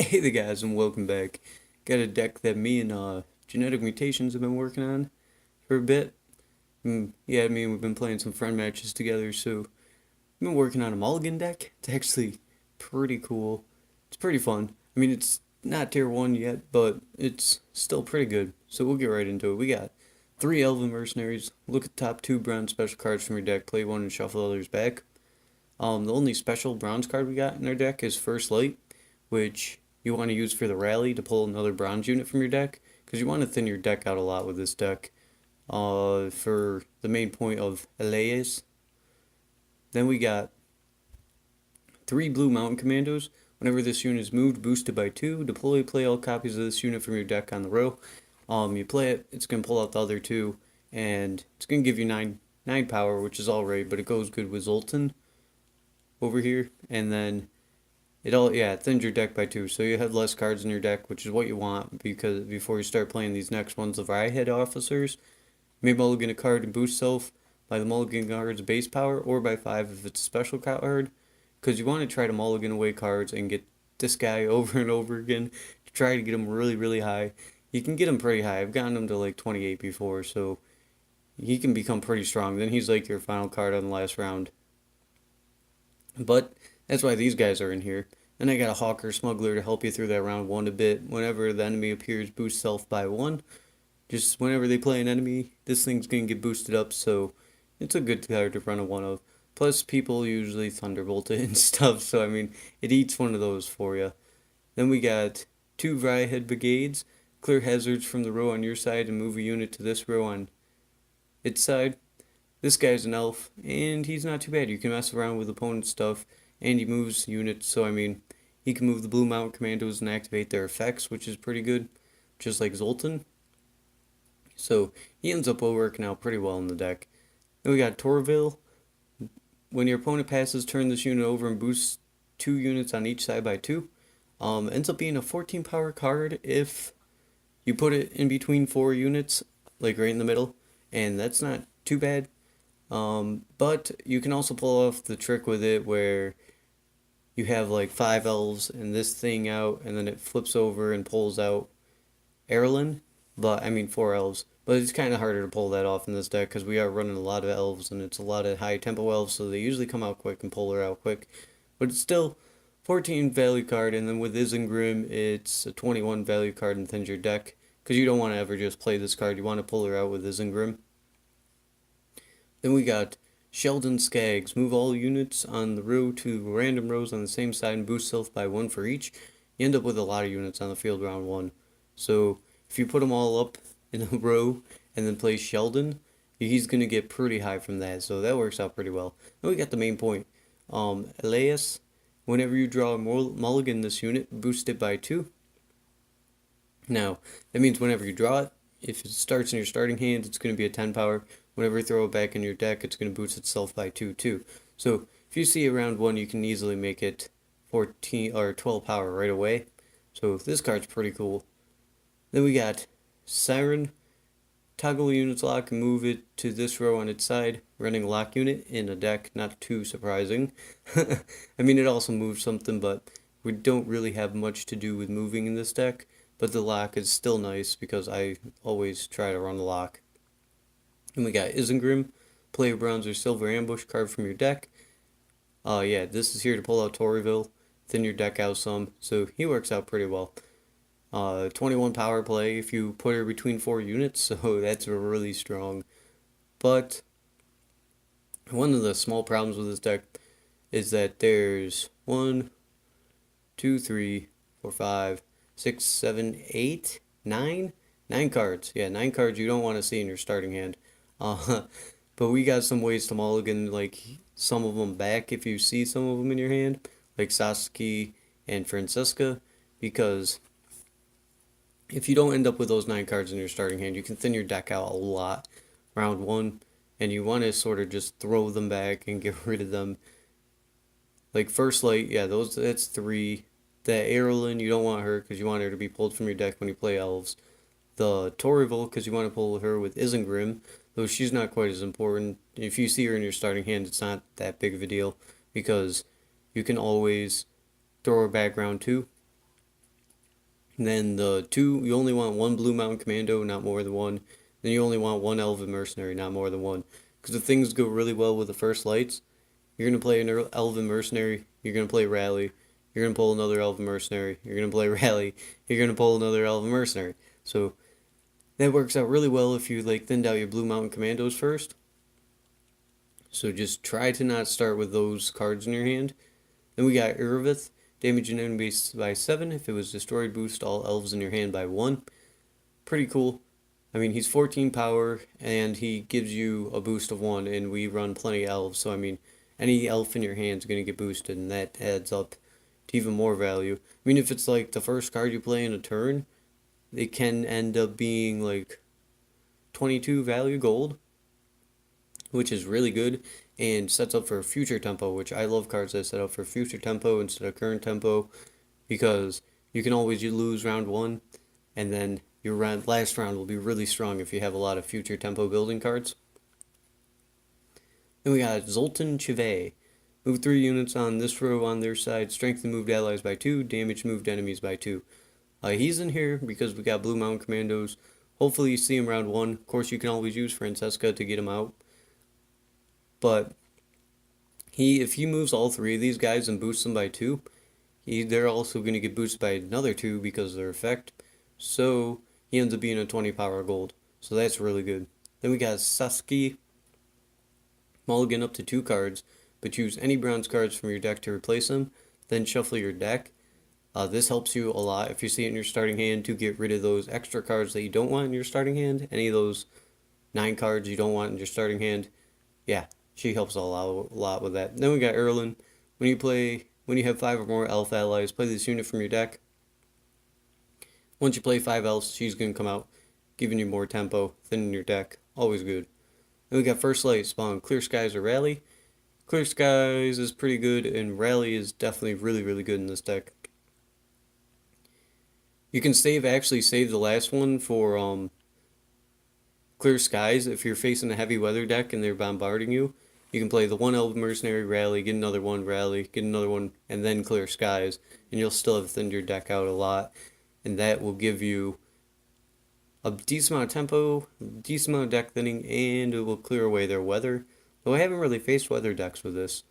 Hey there guys and welcome back. Got a deck that me and Genetic Mutations have been working on for a bit. Yeah, we've been playing some friend matches together, so I've been working on a mulligan deck. It's actually pretty cool. It's pretty fun. It's not tier 1 yet, but it's still pretty good. So we'll get right into it. We got 3 Elven Mercenaries. Look at the top 2 bronze special cards from your deck. Play one and shuffle others back. The only special bronze card we got in our deck is First Light, which you want to use for the rally to pull another bronze unit from your deck, because you want to thin your deck out a lot with this deck for the main point of Elias. Then we got 3 blue mountain commandos. Whenever this unit is moved, boosted by 2, deploy, play all copies of this unit from your deck on the row. You play it, it's going to pull out the other 2, and it's going to give you 9 power, which is alright, but it goes good with Zoltan over here. And then it thins your deck by 2, so you have less cards in your deck, which is what you want, because before you start playing these next ones, the Ryehead officers, may mulligan a card and boost self by the mulligan card's base power, or by 5 if it's a special card, because you want to try to mulligan away cards and get this guy over and over again to try to get him really, really high. You can get him pretty high. I've gotten him to like 28 before, so he can become pretty strong. Then he's like your final card on the last round. But that's why these guys are in here. And I got a Hawker Smuggler to help you through that round 1 a bit. Whenever the enemy appears, boost self by 1. Just whenever they play an enemy, this thing's going to get boosted up, so it's a good card to run a 1 of. Plus, people usually Thunderbolt it and stuff, so it eats one of those for you. Then we got 2 Ryehead Brigades. Clear hazards from the row on your side and move a unit to this row on its side. This guy's an elf, and he's not too bad. You can mess around with opponent stuff, and he moves units, so he can move the Blue Mountain Commandos and activate their effects, which is pretty good, just like Zoltan. So he ends up working out pretty well in the deck. Then we got Torville. When your opponent passes, turn this unit over and boost 2 units on each side by 2. Ends up being a 14 power card if you put it in between 4 units, like right in the middle, and that's not too bad. But you can also pull off the trick with it where you have like 5 elves and this thing out, and then it flips over and pulls out Erlin. 4 elves. But it's kind of harder to pull that off in this deck because we are running a lot of elves, and it's a lot of high tempo elves, so they usually come out quick and pull her out quick. But it's still 14 value card, and then with Isengrim, it's a 21 value card and thins your deck, because you don't want to ever just play this card. You want to pull her out with Isengrim. Then we got Sheldon Skaggs. Move all units on the row to random rows on the same side and boost self by 1 for each. You end up with a lot of units on the field round 1. So if you put them all up in a row and then play Sheldon, he's going to get pretty high from that. So that works out pretty well. Then we got the main point. Elias, whenever you draw a mulligan this unit, boost it by 2. Now, that means whenever you draw it, if it starts in your starting hand, it's going to be a 10 power. Whenever you throw it back in your deck, it's going to boost itself by 2 too. So if you see around 1, you can easily make it 14 or 12 power right away. So this card's pretty cool. Then we got Siren. Toggle units lock and move it to this row on its side. Running a lock unit in a deck, not too surprising. It also moves something, but we don't really have much to do with moving in this deck. But the lock is still nice because I always try to run the lock. And we got Isengrim. Play a bronze or silver ambush card from your deck. This is here to pull out Torville, thin your deck out some, so he works out pretty well. 21 power play if you put her between 4 units, so that's really strong. But one of the small problems with this deck is that there's 1, 2, 3, 4, 5, 6, 7, 8, 9 cards. Yeah, 9 cards you don't want to see in your starting hand. But we got some ways to mulligan like some of them back if you see some of them in your hand, like Sasuke and Francesca, because if you don't end up with those 9 cards in your starting hand, you can thin your deck out a lot round 1, and you want to sort of just throw them back and get rid of them. Like First Light, that's 3. The Erlin, you don't want her because you want her to be pulled from your deck when you play elves. The Torville, because you want to pull her with Isengrim, though she's not quite as important. If you see her in your starting hand, it's not that big of a deal, because you can always throw her back round 2. And then the two, you only want one Blue Mountain Commando, not more than one. Then you only want one Elven Mercenary, not more than one. Because if things go really well with the first lights, you're going to play an Elven Mercenary, you're going to play Rally, you're going to pull another Elven Mercenary, you're going to play Rally, you're going to pull another Elven Mercenary. So that works out really well if you like thinned out your Blue Mountain Commandos first. So just try to not start with those cards in your hand. Then we got Irvith, damage an enemy base by 7. If it was destroyed, boost all elves in your hand by 1. Pretty cool. I mean, he's 14 power, and he gives you a boost of 1, and we run plenty of elves, so I mean, any elf in your hand is going to get boosted, and that adds up to even more value. I mean, if it's like the first card you play in a turn, it can end up being like 22 value gold, which is really good, and sets up for future tempo, which I love cards that set up for future tempo instead of current tempo, because you can always lose round 1, and then your last round will be really strong if you have a lot of future tempo building cards. Then we got Zoltan Chivet. Move 3 units on this row on their side, strengthen moved allies by 2, damage moved enemies by 2. He's in here because we got Blue Mountain Commandos. Hopefully you see him round 1. Of course, you can always use Francesca to get him out. But if he moves all 3 of these guys and boosts them by 2, they're also going to get boosted by another 2 because of their effect. So he ends up being a 20 power gold. So that's really good. Then we got Saskia. Mulligan up to 2 cards, but choose any bronze cards from your deck to replace them. Then shuffle your deck. This helps you a lot if you see it in your starting hand to get rid of those extra cards that you don't want in your starting hand. Any of those 9 cards you don't want in your starting hand. Yeah, she helps a lot with that. Then we got Erlen. When you have 5 or more elf allies, play this unit from your deck. Once you play 5 elves, she's going to come out, giving you more tempo, thinning your deck. Always good. Then we got First Light, spawn Clear Skies or Rally. Clear Skies is pretty good, and Rally is definitely really, really good in this deck. You can actually save the last one for Clear Skies. If you're facing a heavy weather deck and they're bombarding you, you can play the one Elven Mercenary, Rally, get another one, Rally, get another one, and then Clear Skies, and you'll still have thinned your deck out a lot, and that will give you a decent amount of tempo, decent amount of deck thinning, and it will clear away their weather. Though I haven't really faced weather decks with this.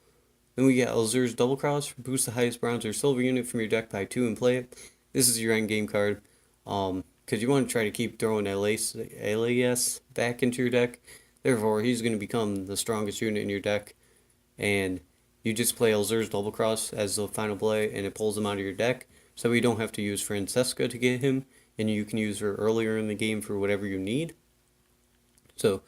Then we get Elzur's Double Cross. Boost the highest bronze or silver unit from your deck by 2 and play it. This is your end game card. Because you want to try to keep throwing LAS back into your deck. Therefore, he's going to become the strongest unit in your deck. And you just play Elzur's Double Cross as the final play, and it pulls him out of your deck. So you don't have to use Francesca to get him, and you can use her earlier in the game for whatever you need. So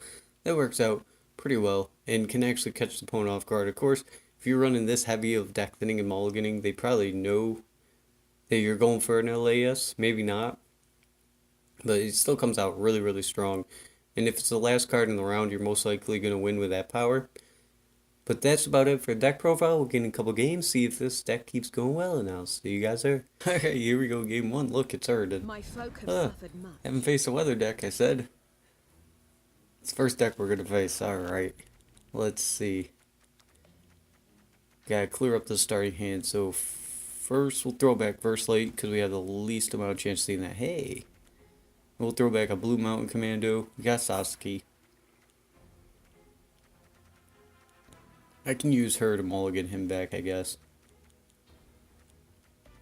that works out pretty well, and can actually catch the opponent off guard. Of course, if you're running this heavy of deck thinning and mulliganing, they probably know that you're going for an LAS. Maybe not, but it still comes out really, really strong. And if it's the last card in the round, you're most likely going to win with that power. But that's about it for deck profile. We'll get in a couple games, see if this deck keeps going well, and I'll see you guys there. Alright, here we go, game 1. Look, it's Erdin. My folk have suffered much. Haven't faced a weather deck, I said. It's the first deck we're going to face. Alright, let's see. Gotta clear up the starting hand. So first, we'll throw back First Light, because we have the least amount of chance of seeing that. Hey! We'll throw back a Blue Mountain Commando. We got Saskia. I can use her to mulligan him back, I guess.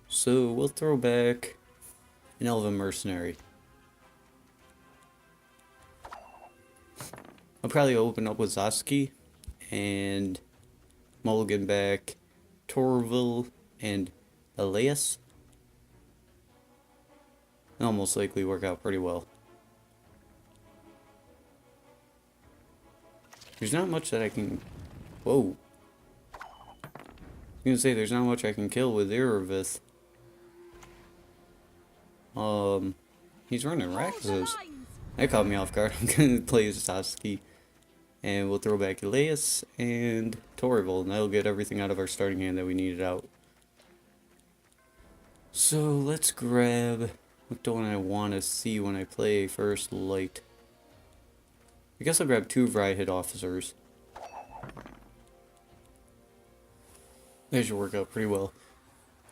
So we'll throw back an Elven Mercenary. I'll probably open up with Saskia and mulligan back Torval and Elias. That'll most likely work out pretty well. There's not much that I can... Whoa. I was gonna say, there's not much I can kill with Irvith. He's running Raxus. That caught me off guard. I'm gonna play Saskia. And we'll throw back Elias and Torval, and that'll get everything out of our starting hand that we needed out. So let's grab... What don't I want to see when I play First Light? I guess I'll grab 2 Vrihid officers. That should work out pretty well.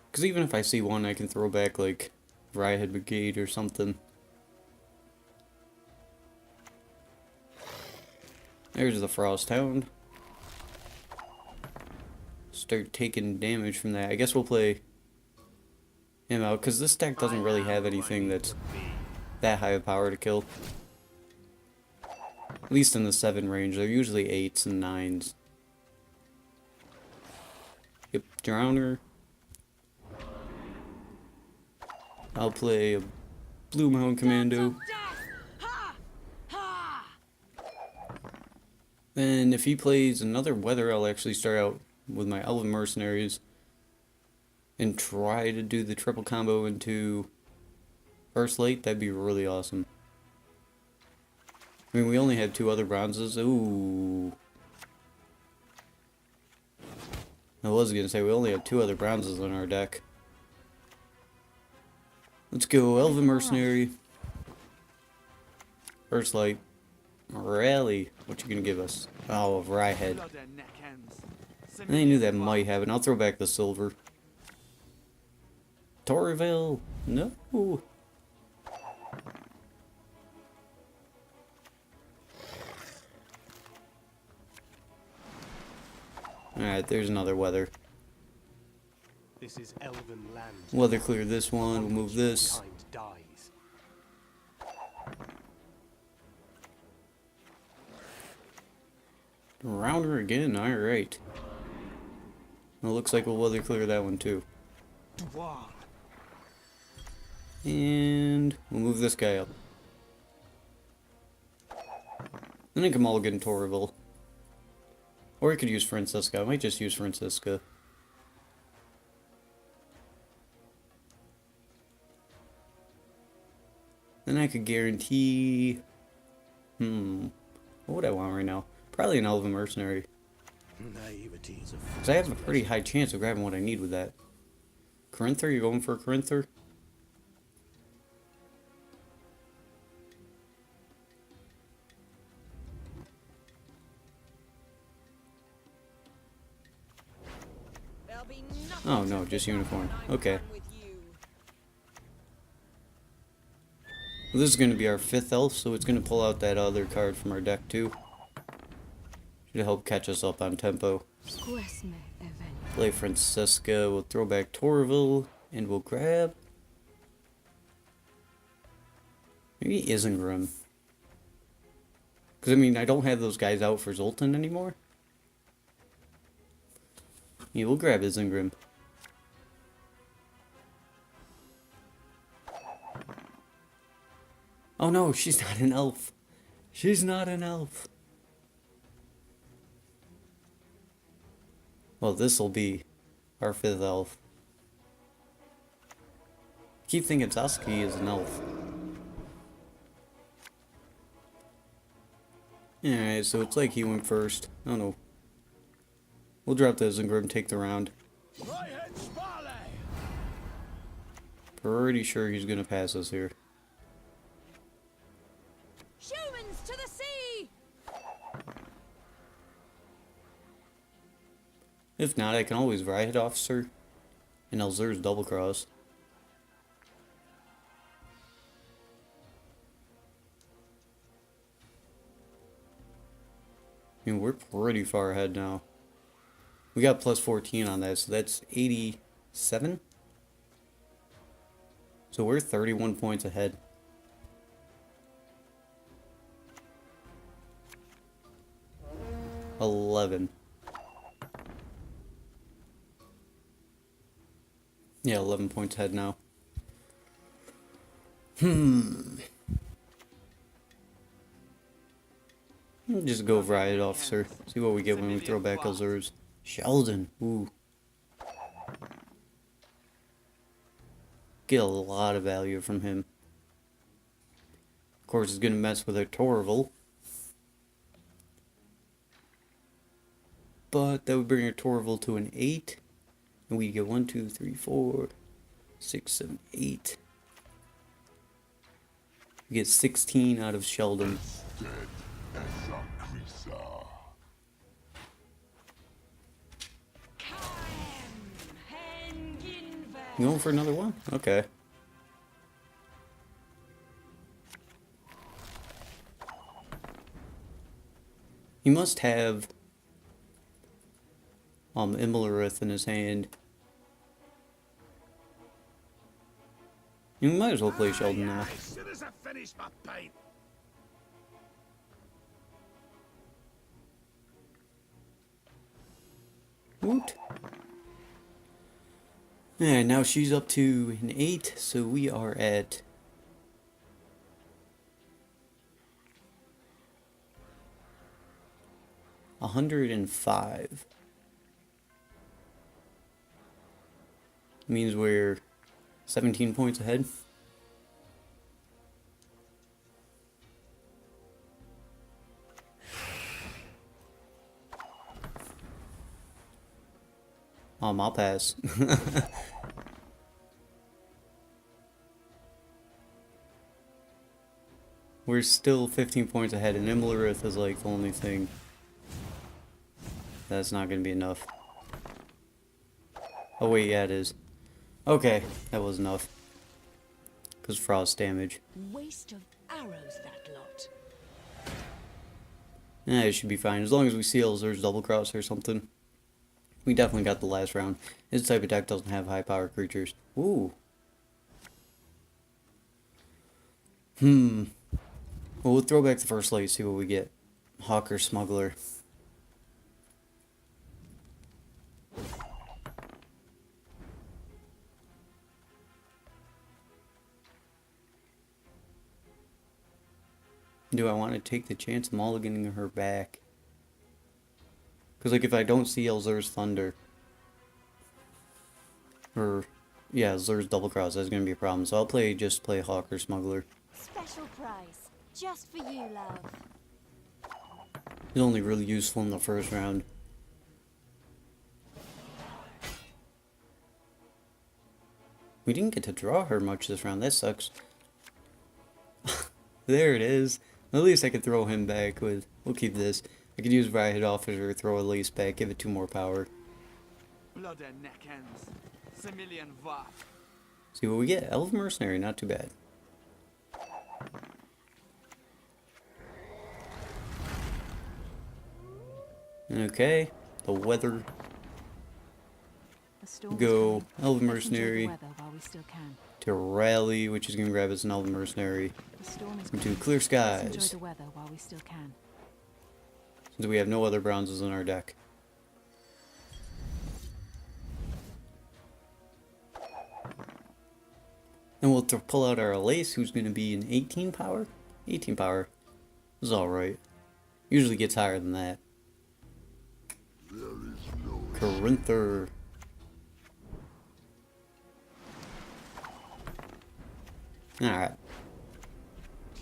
Because even if I see one, I can throw back like Riot Brigade or something. There's the Frost Hound. Start taking damage from that. I guess we'll play him out, because this deck doesn't really have anything that's that high of power to kill. At least in the 7 range. They're usually 8s and 9s. Yep, Drowner. I'll play a Bloomhound Commando. Then if he plays another Weather, I'll actually start out with my Elven Mercenaries and try to do the triple combo into First Light. That'd be really awesome. I mean, we only have 2 other bronzes. Ooh. I was gonna say, we only have 2 other bronzes on our deck. Let's go Elven Mercenary. First Light. Rally. What you gonna give us? Oh, a Ryehead. I knew that might happen. I'll throw back the silver. Torville. No. Alright, there's another Weather. This is elven land. Weather clear this one. We'll move this. Rounder again. Alright. Well, looks like we'll weather clear that one too. And we'll move this guy up. Then I can mulligan Torville. Or I could use Francisca. I might just use Francisca. Then I could guarantee... What would I want right now? Probably an Elven Mercenary. Because I have a pretty high chance of grabbing what I need with that. Corinther? You going for a Corinther? Oh no, just unicorn. Okay. Well, this is going to be our 5th elf, so it's going to pull out that other card from our deck too. Should help catch us up on tempo. Play Francisca, we'll throw back Torville, and we'll grab... maybe Isengrim. Because, I mean, I don't have those guys out for Zoltan anymore. Yeah, we'll grab Isengrim. Oh no, she's not an elf. She's not an elf. Well, this'll be our 5th elf. Keep thinking Sasuke is an elf. Alright, so it's like he went first. Oh no. We'll drop the Isengrim, take the round. Pretty sure he's gonna pass us here. Humans to the sea! If not, I can always Riot Officer and Elzur's double cross. I mean, we're pretty far ahead now. We got plus 14 on that, so that's 87. So we're 31 points ahead. $11. Yeah, 11 points ahead now. Just go Riot Officer. See what we get when we throw back Elzur's. Sheldon. Ooh. Get a lot of value from him. Of course, it's gonna mess with our Torville. But that would bring our Torville to an 8. And we get 1, 2, 3, 4, 6, 7, 8. We get 16 out of Sheldon. You going for another one? Okay. He must have Imlerith in his hand. You might as well play Sheldon now. As soon as I finish my pint. Woot. And now she's up to an 8, so we are at 105. Means we're 17 points ahead. I'll pass. We're still 15 points ahead, and Imlerith is like the only thing that's not going to be enough. Oh wait, yeah it is. Okay, that was enough. Because frost damage. Waste of arrows, that lot. It should be fine. As long as we see Elzer's double cross or something. We definitely got the last round. His type of deck doesn't have high power creatures. Ooh. Well, we'll throw back the first light, see what we get. Hawker Smuggler. Do I want to take the chance of mulliganing her back? Because, like, if I don't see Elzer's Thunder, or, yeah, Elzer's Double Cross, that's going to be a problem. So I'll just play Hawker Smuggler. Special price, just for you, love. He's only really useful in the first round. We didn't get to draw her much this round, that sucks. There it is. At least I could throw him back with, we'll keep this. I could use Riot Officer, throw a lace back, give it 2 more power. Blood and neck ends. Similian Vath. See what we get. Elf Mercenary, not too bad. Okay, the weather. Go Elf Mercenary to Rally, which is going to grab us an Elf Mercenary. To Clear Skies. Enjoy the weather while we still can. Since we have no other bronzes in our deck. And we'll pull out our Lace, who's going to be an 18 power? 18 power. This is alright. Usually gets higher than that. Corinther. Alright.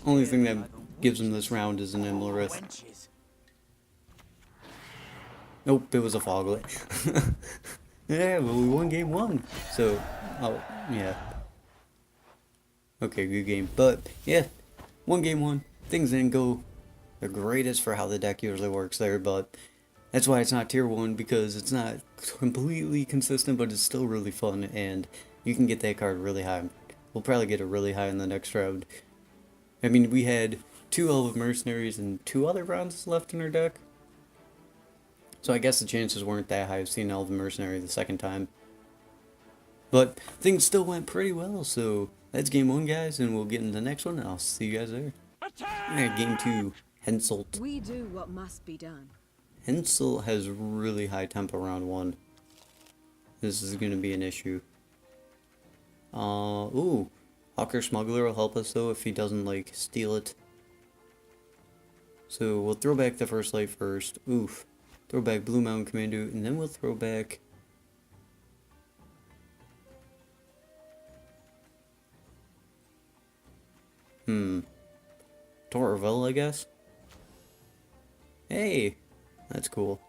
Only thing that gives him this round is an Imlerith. Nope, it was a Foglet. Yeah, well, we won game 1. So, oh, yeah. Okay, good game. But, yeah, won game 1. Things didn't go the greatest for how the deck usually works there, but that's why it's not tier 1, because it's not completely consistent, but it's still really fun, and you can get that card really high. We'll probably get it really high in the next round. I mean, we had 2 Elf Mercenaries and 2 other bronzes left in our deck. So I guess the chances weren't that high of seeing Elf Mercenary the second time. But things still went pretty well, so that's game 1, guys, and we'll get into the next one, and I'll see you guys there. Alright, game 2, Henselt. We do what must be done. Henselt has really high tempo round 1. This is going to be an issue. Ooh. Hawker Smuggler will help us, though, if he doesn't, like, steal it. So, we'll throw back the first light first. Oof. Throw back Blue Mountain Commando, and then we'll throw back... Torville, I guess? Hey! That's cool.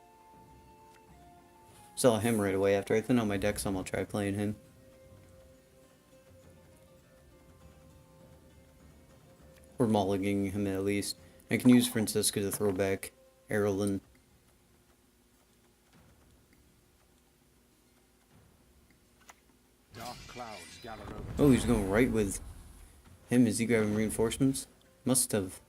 Saw him right away. After I thin out my deck some, I'll try playing him. Or mulliganing him at least. I can use Francisca to throw back Erlen. Dark clouds gather over. Oh, he's going right with him. Is he grabbing reinforcements? Must have.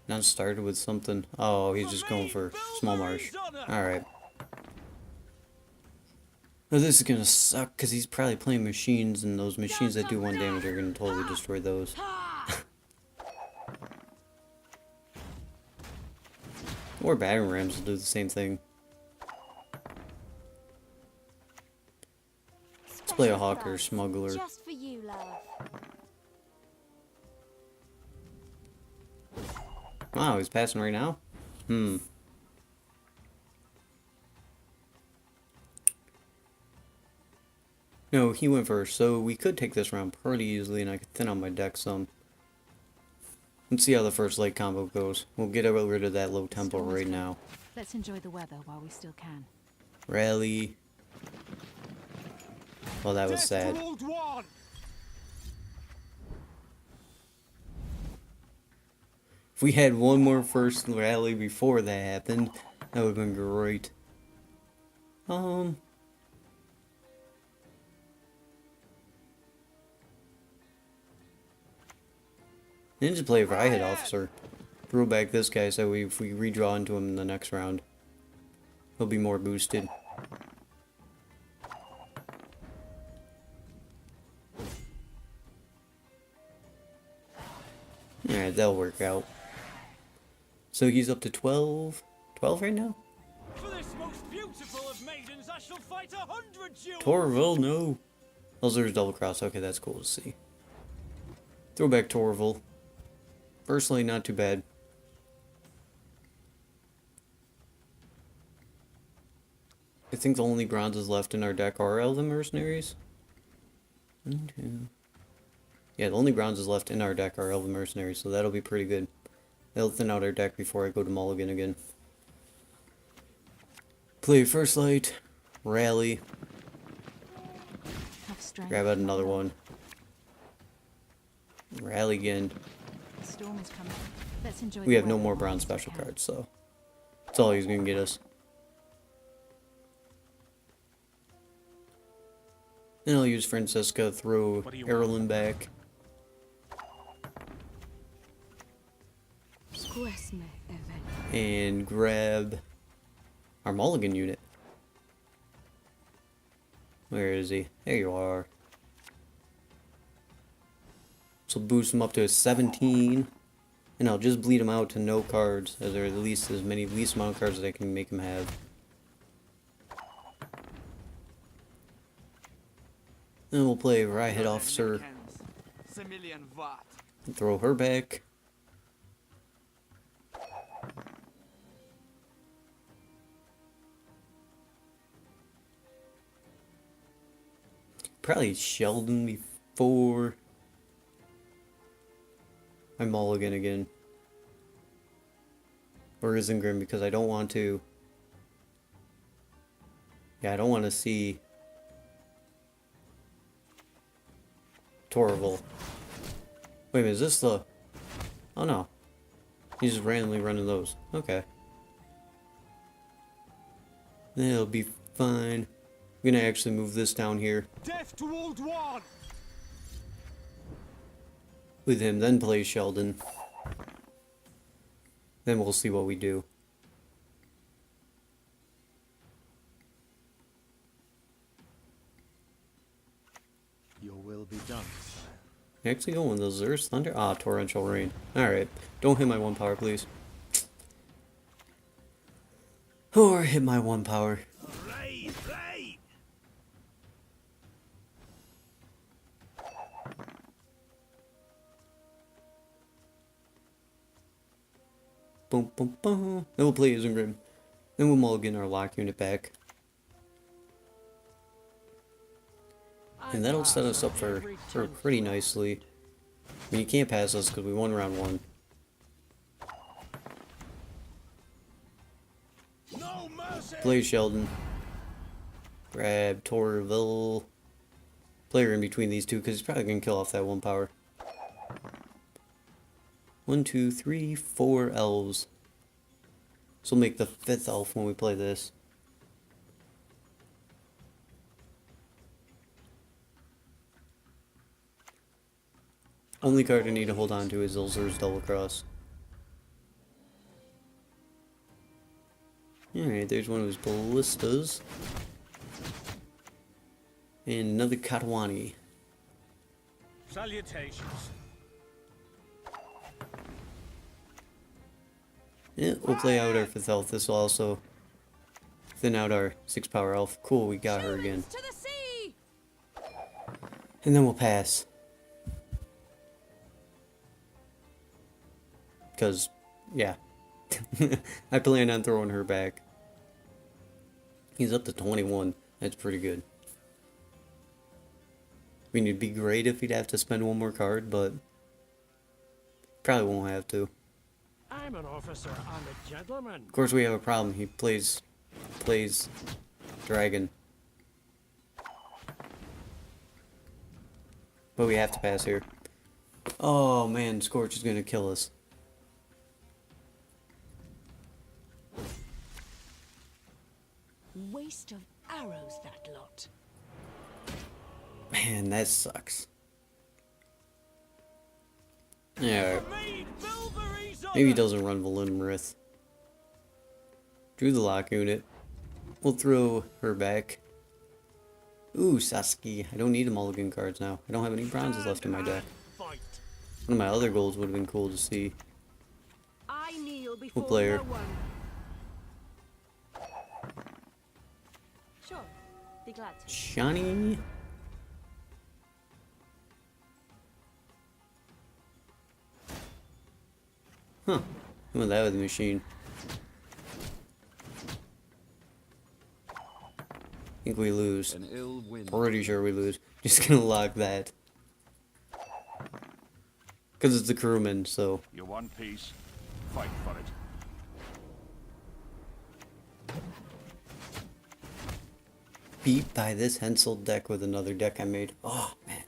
Not started with something. Oh, he's just going for small marsh. Alright. Now this is gonna suck because he's probably playing machines, and those machines that do 1 damage are gonna totally destroy those. Or battering rams will do the same thing. Let's play a hawker smuggler. Just for you, love. Wow, he's passing right now? No, he went first, so we could take this round pretty easily, and I could thin out my deck some. Let's see how the first light combo goes. We'll get rid of that low tempo right now. Let's enjoy the weather while we still can. Rally. Well, that was sad. If we had one more first rally before that happened, that would have been great. Ninja play Riot Officer. Throw back this guy so if we redraw into him in the next round, he'll be more boosted. Alright, that'll work out. So he's up to 12? 12 right now? For this most beautiful of maidens, I shall fight 100 duels. Torval, no. Elzer's double cross. Okay, that's cool to see. Throw back Torval. Personally, not too bad. I think the only bronzes left in our deck are Elven Mercenaries. 1, 2. Yeah, the only bronzes left in our deck are Elven Mercenaries, so that'll be pretty good. They'll thin out our deck before I go to mulligan again. Play First Light. Rally. Grab out another one. Rally again. The storm is coming. Let's enjoy We the have no weather more while bronze we still special can. cards, so that's all he's gonna get us. Then I'll use Francesca, throw Erlen back. Scoia'tael. And grab our mulligan unit. Where is he? There you are. So boost him up to a 17. And I'll just bleed him out to no cards, as there are at least as many least amount of cards that I can make him have. Then we'll play Riot Officer and throw her back. Probably Sheldon before I mulligan again. Or Isengrim, because I don't want to. Yeah, I don't want to see Torval. Wait a minute, is this the... Oh no. He's just randomly running those. Okay. That'll be fine. I'm gonna actually move this down here Death to Old One. with him, then play Sheldon. Then we'll see what we do. Your will be done, sire. Actually going with the Zer's Thunder? Ah, Torrential Rain. Alright. Don't hit my 1 power, please. Or hit my 1 power. Raid, raid! Boom, boom, boom. Then we'll play Isengrim. Then we'll mulligan our lock unit back. And that'll set us up for pretty nicely. I mean, you can't pass us because we won round 1. No mercy! Play Sheldon. Grab Torval. Player in between these two because he's probably going to kill off that 1 power. 1, 2, 3, 4 elves. So we'll make the 5th elf when we play this. Only card I need to hold on to is Ilzur's Double Cross. Alright, there's one of his ballistas. And another Katawani. Salutations. Yeah, we'll play out our 5th health. This will also thin out our 6 power elf. Cool, we got her again. To the sea! And then we'll pass. Because, yeah. I plan on throwing her back. He's up to 21. That's pretty good. I mean, it'd be great if he'd have to spend one more card, but probably won't have to. I'm an officer and a gentleman. Of course, we have a problem. He plays dragon. But we have to pass here. Oh man, Scorch is gonna kill us. Waste of arrows, that lot. Man, that sucks. Yeah, Made Bilberry's maybe he honor. doesn't run Valimrith. Drew the lock unit. We'll throw her back. Ooh, Sasuke. I don't need a mulligan cards now. I don't have any bronzes left in my deck. Fight. One of my other goals would have been cool to see. I kneel before play her. no one. Sure. Be glad to. Shani. Huh. Well, that was the machine. I think we lose. An ill wind. Pretty sure we lose. Just gonna lock that. Because it's the crewman, so. You want peace? Fight for it. Beat by this Hensel deck with another deck I made. Oh, man.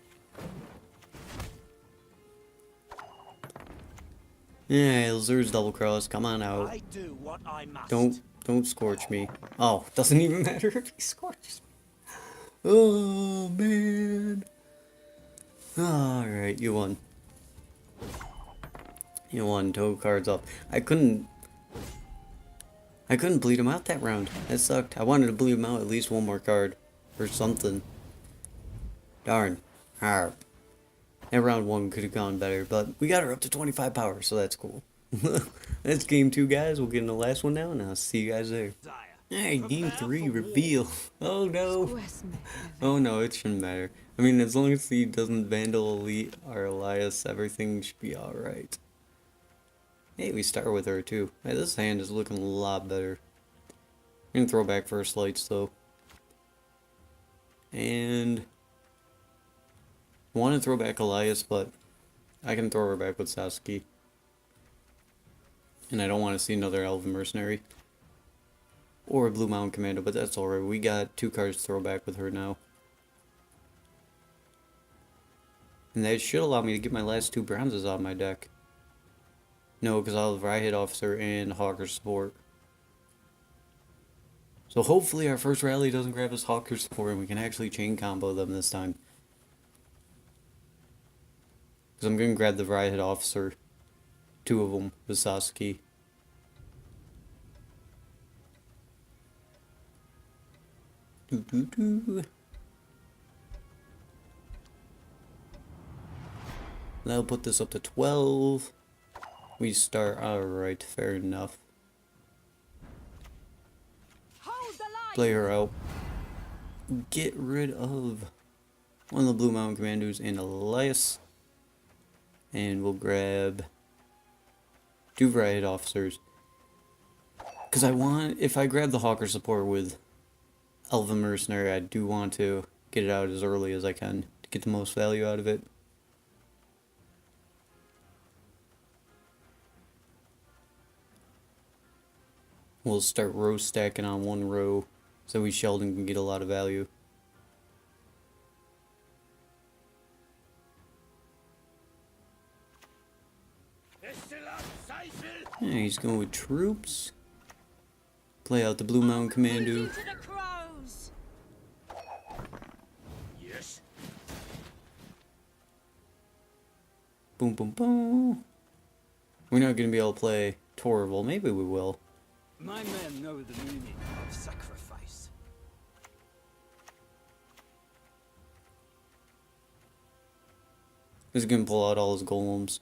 Yeah, Lazur's double cross. Come on out. I do what I must. Don't scorch me. Oh, doesn't even matter if he scorches me. Oh, man. Alright, you won. You won. Toe cards up. I couldn't bleed him out that round. That sucked. I wanted to bleed him out at least one more card. Or something. Darn. Harp. That round 1 could have gone better, but we got her up to 25 power, so that's cool. That's game 2, guys. We'll get in the last one now, and I'll see you guys there. Alright, game 3, reveal. Oh no. Oh no, it shouldn't matter. I mean, as long as he doesn't Vandal Elite or Elias, everything should be alright. Hey, we start with her too. Hey, this hand is looking a lot better. I'm gonna throw back first lights though. And I want to throw back Elias, but I can throw her back with Sasuke. And I don't want to see another Elven Mercenary. Or a Blue Mountain Commando, but that's alright. We got 2 cards to throw back with her now. And that should allow me to get my last 2 bronzes out of my deck. No, because I'll have Right-Hit Officer and Hawker Support. So hopefully our first rally doesn't grab us Hawker Support and we can actually chain combo them this time. Because I'm going to grab the Right-Hit Officer. 2 of them with Sasuke. That'll put this up to 12. We start, alright, fair enough. Hold the line. Play her out. Get rid of one of the Blue Mountain Commandos and Elias. And we'll grab 2 Right-Hit Officers. Because I want, if I grab the Hawker Support with Elven Mercenary, I do want to get it out as early as I can to get the most value out of it. We'll start row stacking on 1 row so we Sheldon can get a lot of value. Yeah, he's going with troops. Play out the Blue Mountain Commando. To the crows. Yes. Boom, boom, boom. We're not going to be able to play Torval. Maybe we will. My men know the meaning of sacrifice. He's gonna pull out all his golems.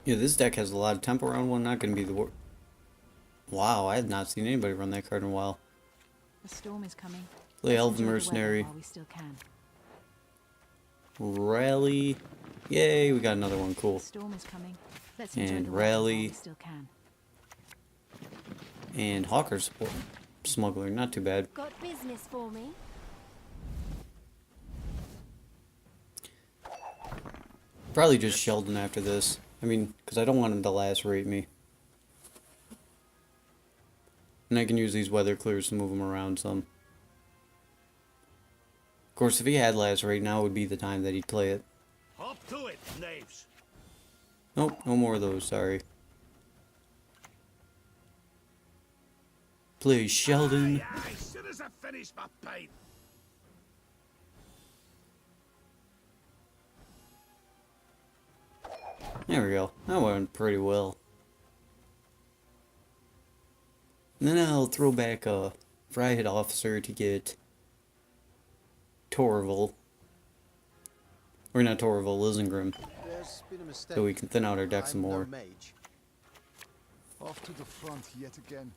Yeah, this deck has a lot of tempo around one. Not gonna be the worst. Wow, I have not seen anybody run that card in a while. The storm is coming. Play Let's Elven enjoy the weather Mercenary. while we still can. Rally. Yay, we got another one. Cool. The storm is coming. Let's enjoy And the weather while rally. we still can. And Hawker support. Smuggler, not too bad. Got business for me? Probably just Sheldon after this. I mean, because I don't want him to lacerate me. And I can use these weather clears to move him around some. Of course, if he had lacerate, now would be the time that he'd play it. Hop to it, knaves. Nope, no more of those, sorry. Play Sheldon. Aye, as soon as I finish my pipe. There we go. That went pretty well. And then I'll throw back a Fryhead Officer to get Torval. Or not Torval, Lizengrim. There's been a mistake. So we can thin out our deck some I'm no more. mage. Off to the front yet again.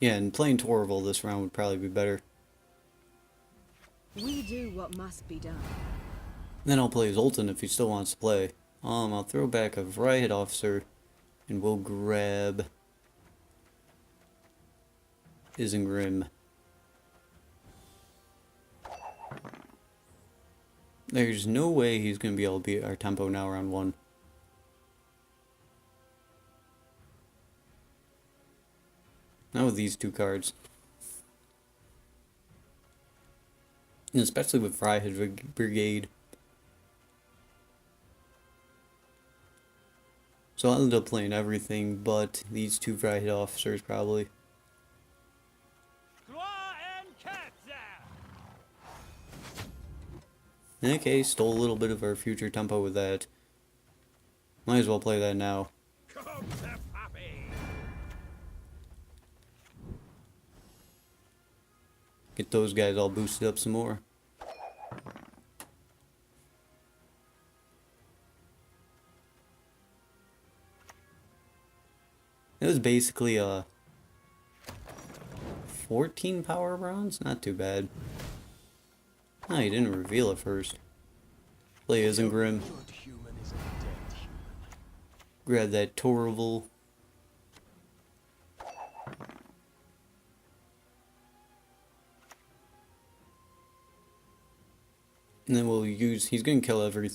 Yeah, and playing Torval this round would probably be better. We do what must be done. Then I'll play Zoltan if he still wants to play. I'll throw back a Fryhead Officer, and we'll grab Isengrim. There's no way he's going to be able to beat our tempo now round one. Not with these two cards. And especially with Fryhead Brigade. So I'll end up playing everything but these two Fryhead Officers probably. Okay, stole a little bit of our future tempo with that. Might as well play that now. Come to pappy. Get those guys all boosted up some more. It was basically a 14 power bronze? Not too bad. Oh, he didn't reveal it first. Play Isengrim. Good human is a dead human. Grab that Torval. And then we'll use, he's going to kill a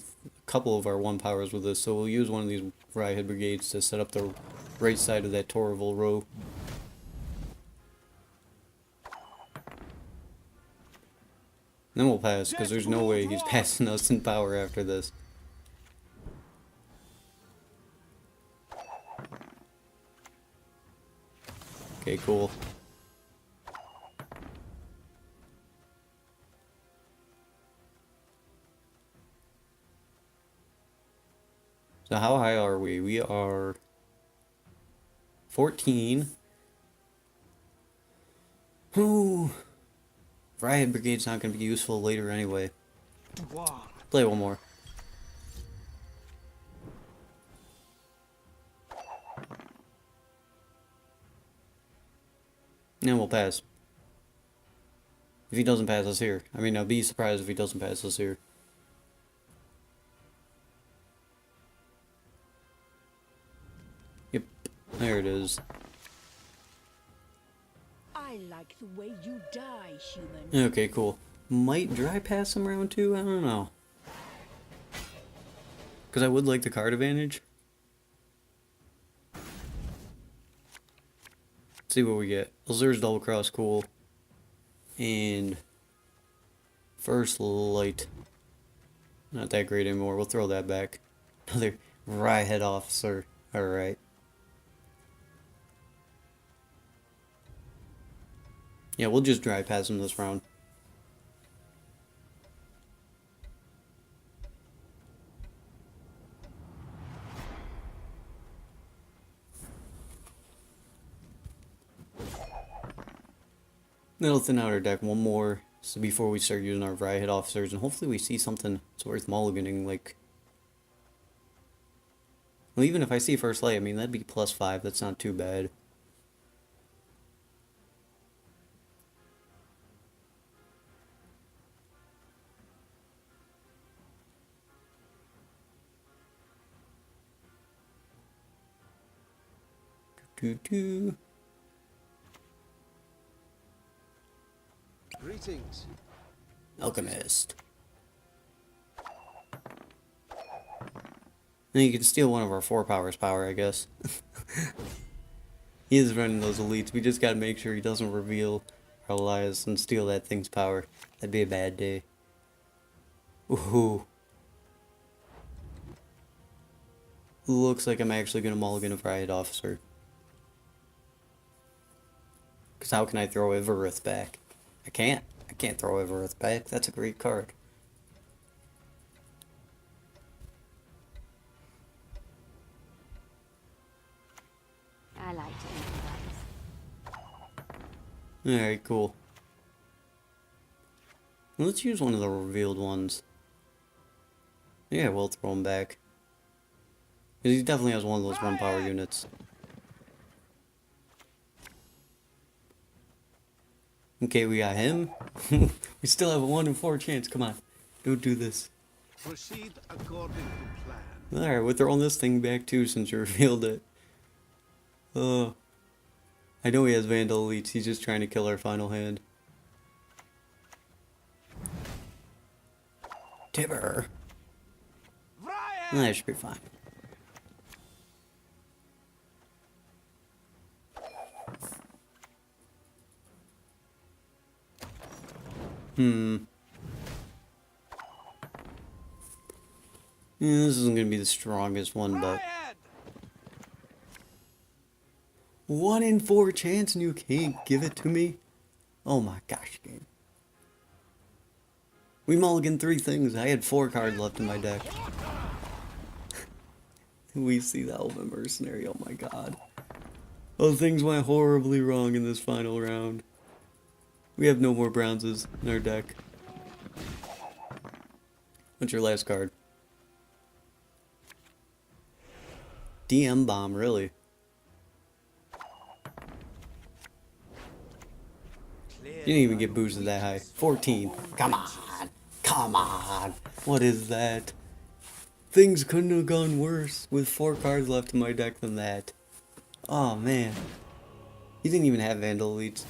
couple of our 1-powers with this, so we'll use one of these Fryhead Brigades to set up the right side of that Torval row. And then we'll pass, because there's no way he's passing us in power after this. Okay, cool. So how high are we? We are 14. Ooh. Fryhead Brigade's not going to be useful later anyway. Play one more. And then we'll pass. If he doesn't pass us here. I mean, I'll be surprised if he doesn't pass us here. Yep, there it is. I like the way you die, human. Okay, cool. Might dry pass him round 2? I don't know. Because I would like the card advantage. Let's see what we get. Azur's Double Cross, cool. And First Light. Not that great anymore. We'll throw that back. Another Fryhead Officer. Alright. Yeah, we'll just drive past him this round. That'll thin out our deck one more, so before we start using our Variety Hit officers, and hopefully we see something that's worth mulliganing, like... Well, even if I see First Light, I mean, that'd be +5, that's not too bad. Doo-doo. Greetings. Alchemist. And you can steal one of our 4 powers power, I guess. He is running those elites. We just gotta make sure he doesn't reveal our lies and steal that thing's power. That'd be a bad day. Ooh. Looks like I'm actually gonna mulligan a Variety Officer. Because how can I throw Ivarith back? I can't. I can't throw Ivarith back. That's a great card. I like to improvise. Alright, cool. Let's use one of the revealed ones. Yeah, we'll throw him back. Because he definitely has one of those 1 power units. Okay, we got him. We still have a 1 in 4 chance. Come on. Don't do this. Proceed according to plan. Alright, we're throwing this thing back too since you revealed it. I know he has Vandal Elites. He's just trying to kill our final hand. Tibber. That should be fine. Yeah, this isn't gonna be the strongest one, but 1 in 4 chance and you can't give it to me? Oh my gosh, game. We mulliganed 3 things. I had 4 cards left in my deck. We see the Elven Mercenary. Oh my god. Oh, things went horribly wrong in this final round. We have no more bronzes in our deck. What's your last card? DM Bomb, really? You didn't even get boosted that high. 14. Come on. Come on. What is that? Things couldn't have gone worse with 4 cards left in my deck than that. Oh, man. He didn't even have Vandal Elites.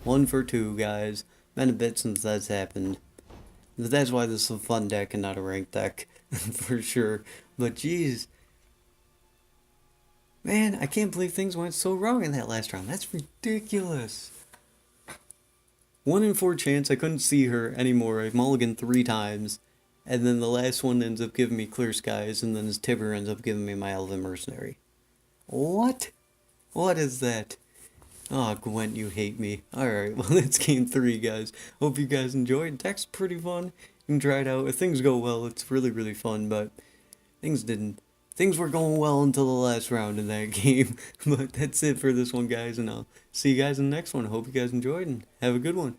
1 for 2, guys. Been a bit since that's happened. But that's why this is a fun deck and not a ranked deck. For sure. But jeez. Man, I can't believe things went so wrong in that last round. That's ridiculous. 1 in 4 chance. I couldn't see her anymore. I mulliganed 3 times. And then the last one ends up giving me Clear Skies. And then his Tibber ends up giving me my Elven Mercenary. What? What is that? Oh, Gwent, you hate me. Alright, well, that's game 3, guys. Hope you guys enjoyed. Deck's pretty fun. You can try it out. If things go well, it's really, really fun, but things didn't. Things were going well until the last round in that game. But that's it for this one, guys, and I'll see you guys in the next one. Hope you guys enjoyed, and have a good one.